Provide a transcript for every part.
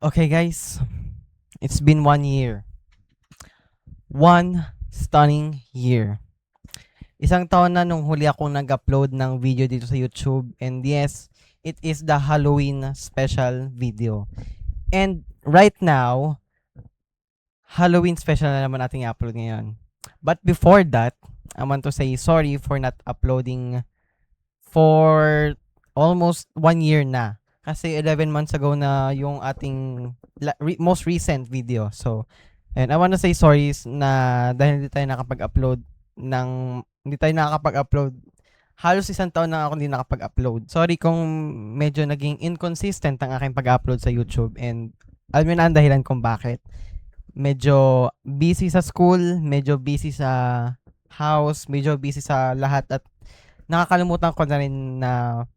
Okay, guys, it's been 1 year. One stunning year. Isang taon na nung huli akong nag-upload ng video dito sa YouTube. And yes, it is the Halloween special video. And right now, Halloween special na naman nating i-upload ngayon. But before that, I want to say sorry for not uploading for almost 1 year na. Kasi 11 months ago na yung ating most recent video. So, and I wanna say sorry na dahil hindi tayo nakakapag-upload. Halos isang taon na ako hindi nakapag-upload. Sorry kung medyo naging inconsistent ang aking pag-upload sa YouTube, and alam mo na ang dahilan kung bakit. Medyo busy sa school, medyo busy sa house, medyo busy sa lahat, at nakakalimutan ko na rin na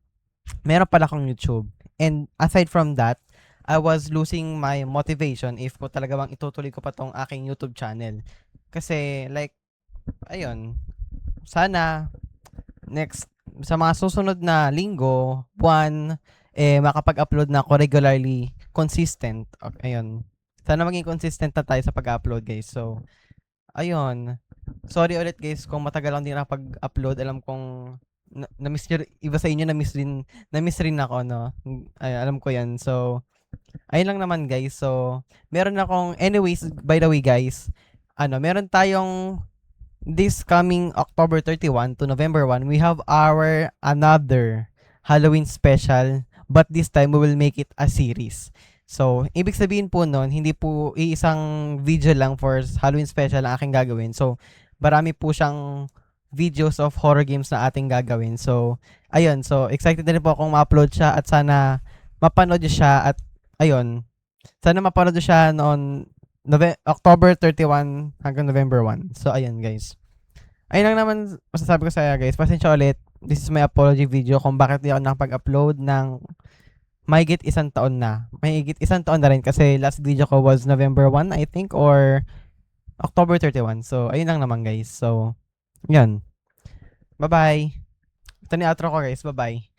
meron pala akong YouTube. And aside from that, I was losing my motivation if ko talaga bang itutuloy ko pa tong aking YouTube channel. Kasi ayun, sana next sa mga susunod na linggo, buwan, makapag-upload na ako regularly, consistent. Ayun. Sana maging consistent na tayo sa pag-upload, guys. So, ayun. Sorry ulit, guys, kung matagal lang din nakapag-upload. Alam kong na-miss nyo, iba sa inyo na-miss rin ako, no? Ay, alam ko yan. So, ayun lang naman, guys. So, meron akong, anyways, by the way, guys, meron tayong this coming October 31 to November 1, we have our another Halloween special, but this time we will make it a series. So, ibig sabihin po nun, hindi po iisang video lang for Halloween special ang aking gagawin. So, marami po siyang videos of horror games na ating gagawin. So, ayun. So, excited na rin po akong ma-upload siya, at sana mapanood niyo siya, at ayun. Sana mapanood niyo siya noon October 31 hanggang November 1. So, ayun, guys. Ayun lang naman masasabi ko sa iyo, guys. Pasensya ulit. This is my apology video kung bakit di ako nakapag-upload ng mahigit isang taon na. Mahigit isang taon na rin kasi last video ko was November 1, I think, or October 31. So, ayun lang naman, guys. So, yun. Bye-bye. Ito ni outro ko, guys. Bye-bye.